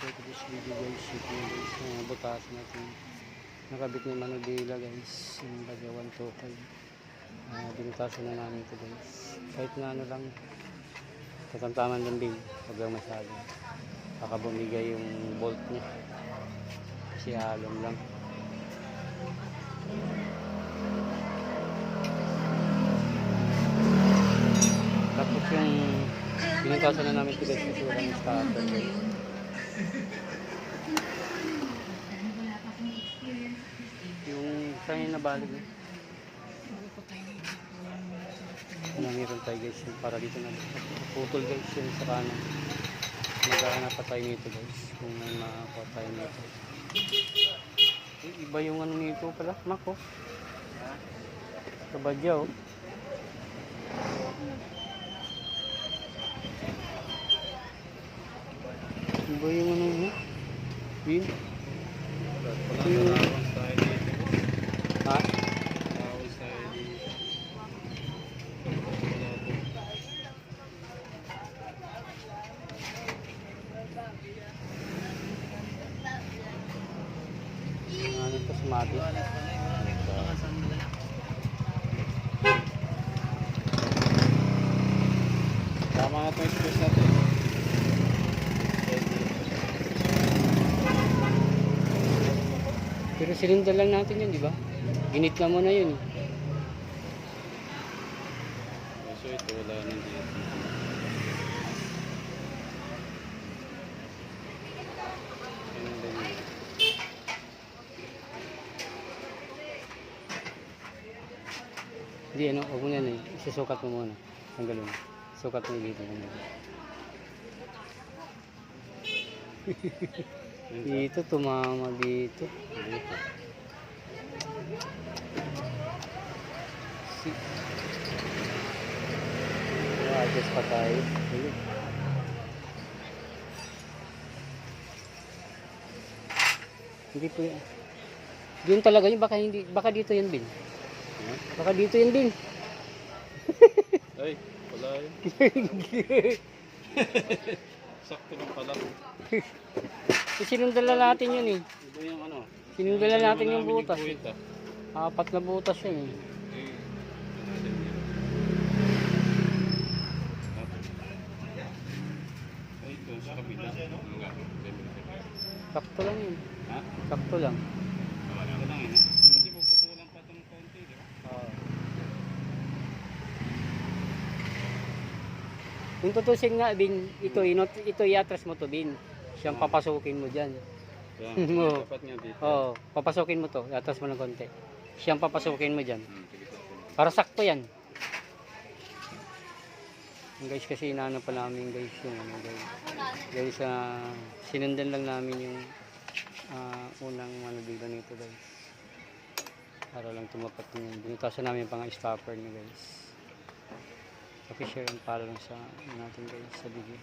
for today's video guys. Ito yung guys, butas natin. Nakabit na manubila guys. Yung bagay 125. Binutasan na namin ito guys. Kahit na ano lang, katamtaman lang din. Huwag lang masyado. Baka bumigay yung bolt niya. Kasi halong lang. Tapos yung binutasan na namin ito guys kasi walang starter guys. Yung sangin na balik eh. Meron tayo guys yung para dito na putol guys yung sa kanan. Maghahanap pa tayo nito guys kung may makakuha tayo nito. Iba yung ano nito pala, mako. Kabadya oh. Iba yung ano niya. Yun. Ha? Ano ito sa mati? Tama na ito yung space natin. Pero silinda lang natin yun, di ba? Ginit na mo na yun. So ito wala nang dito. Hindi, ano, huwag mo yan eh. Isusukat mo muna. Tanggalin mo. Sukat mo dito. Dito, tumama dito. Adjust pa tayo. Ayun. Hindi po yan. Doon talaga yun. Baka, hindi, baka dito yan, Bin. Baka dito yan, Bin. Ay, wala yun. Sakto lang pala. Sinundala natin yun eh. Iba yung ano? Sinundala natin yung butas eh. 4 na butas yun eh. Ay, ito sa kabila. Sakto lang yun. Ha? Sakto lang. Ito lang yun. Kasi puputulan pa itong konti, di ba? Kung tutusin nga, Bin, ito iatras mo to, Bin. Siyang papasukin mo dyan. Yeah, dapat nga dito. Oo, papasukin mo to. Iatras mo ng konti. Siyang papasukin mo dyan. Sige, sige. Para sakto yan. Yung guys, kasi inaano pa namin guys yung ano guys. Guys, sinundan lang namin yung unang manubila nito guys. Para lang tumapat yung binutasan namin pang stopper niya guys. Okay, share and para lang sa natin guys sa video.